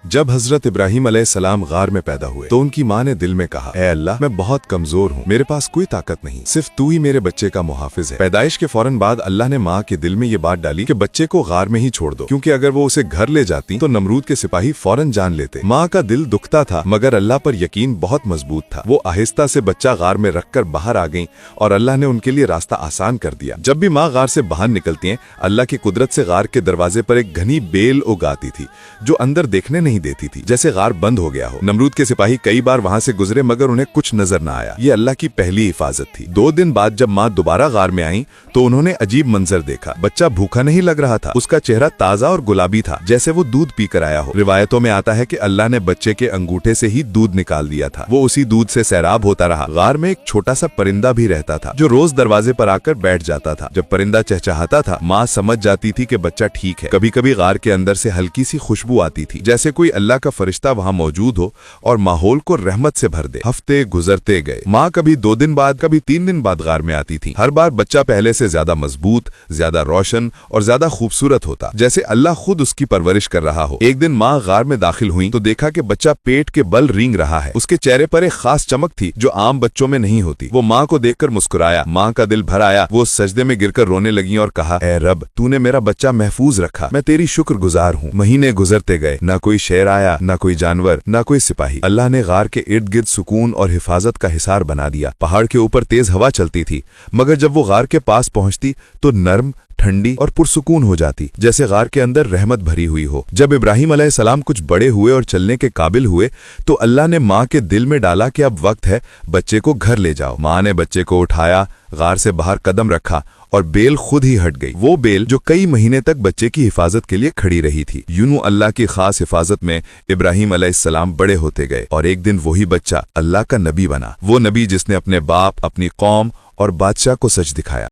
جب حضرت ابراہیم علیہ السلام غار میں پیدا ہوئے تو ان کی ماں نے دل میں کہا، اے اللہ، میں بہت کمزور ہوں، میرے پاس کوئی طاقت نہیں، صرف تو ہی میرے بچے کا محافظ ہے۔ پیدائش کے فوراً بعد اللہ نے ماں کے دل میں یہ بات ڈالی کہ بچے کو غار میں ہی چھوڑ دو، کیونکہ اگر وہ اسے گھر لے جاتی تو نمرود کے سپاہی فوراً جان لیتے۔ ماں کا دل دکھتا تھا مگر اللہ پر یقین بہت مضبوط تھا۔ وہ آہستہ سے بچہ غار میں رکھ کر باہر آ گئیں اور اللہ نے ان کے لیے راستہ آسان کر دیا۔ جب بھی ماں غار سے باہر نکلتی ہیں، اللہ کی قدرت سے غار کے دروازے پر ایک گھنی بیل اگاتی تھی جو اندر دیکھنے نہیں دیتی تھی، جیسے غار بند ہو گیا ہو۔ نمرود کے سپاہی کئی بار وہاں سے گزرے مگر انہیں کچھ نظر نہ آیا۔ یہ اللہ کی پہلی حفاظت تھی۔ 2 دن بعد جب ماں دوبارہ غار میں آئیں تو انہوں نے عجیب منظر دیکھا۔ بچہ بھوکا نہیں لگ رہا تھا، اس کا چہرہ تازہ اور گلابی تھا جیسے وہ دودھ پی کر آیا ہو۔ روایتوں میں آتا ہے کہ اللہ نے بچے کے انگوٹھے سے ہی دودھ نکال دیا تھا۔ وہ اسی دودھ سے سیراب ہوتا رہا۔ غار میں ایک چھوٹا سا پرندہ بھی رہتا تھا جو روز دروازے پر آ کر بیٹھ جاتا تھا۔ جب پرندہ چہچہاتا تھا، ماں سمجھ جاتی تھی کہ بچہ ٹھیک ہے۔ کبھی کبھی غار کے اندر سے ہلکی سی خوشبو آتی تھی جیسے کوئی اللہ کا فرشتہ وہاں موجود ہو اور ماحول کو رحمت سے بھر دے۔ ہفتے گزرتے گئے۔ ماں کبھی 2 دن بعد، کبھی 3 دن بعد غار میں آتی تھی۔ ہر بار بچہ پہلے سے زیادہ مضبوط، زیادہ روشن اور زیادہ خوبصورت ہوتا، جیسے اللہ خود اس کی پرورش کر رہا ہو۔ ایک دن ماں غار میں داخل ہوئی تو دیکھا کہ بچہ پیٹ کے بل رینگ رہا ہے۔ اس کے چہرے پر ایک خاص چمک تھی جو عام بچوں میں نہیں ہوتی۔ وہ ماں کو دیکھ کر مسکرایا۔ ماں کا دل بھر آیا۔ وہ سجدے میں گر کر رونے لگی اور کہا، اے رب، تو نے میرا بچہ محفوظ رکھا، میں تیری شکر گزار ہوں۔ مہینے گزرتے گئے، نہ کوئی شیر آیا، نہ کوئی جانور، نہ کوئی سپاہی۔ اللہ نے غار کے ارد گرد سکون اور حفاظت کا حصار بنا دیا۔ پہاڑ کے اوپر تیز ہوا چلتی تھی مگر جب وہ غار کے پاس پہنچتی تو نرم، ٹھنڈی اور پرسکون ہو جاتی، جیسے غار کے اندر رحمت بھری ہوئی ہو۔ جب ابراہیم علیہ السلام کچھ بڑے ہوئے اور چلنے کے قابل ہوئے تو اللہ نے ماں کے دل میں ڈالا کہ اب وقت ہے بچے کو گھر لے جاؤ۔ ماں نے بچے کو اٹھایا، غار سے باہر قدم رکھا اور بیل خود ہی ہٹ گئی۔ وہ بیل جو کئی مہینے تک بچے کی حفاظت کے لیے کھڑی رہی تھی۔ یوں اللہ کی خاص حفاظت میں ابراہیم علیہ السلام بڑے ہوتے گئے اور ایک دن وہی بچہ اللہ کا نبی بنا، وہ نبی جس نے اپنے باپ، اپنی قوم اور بادشاہ کو سچ دکھایا۔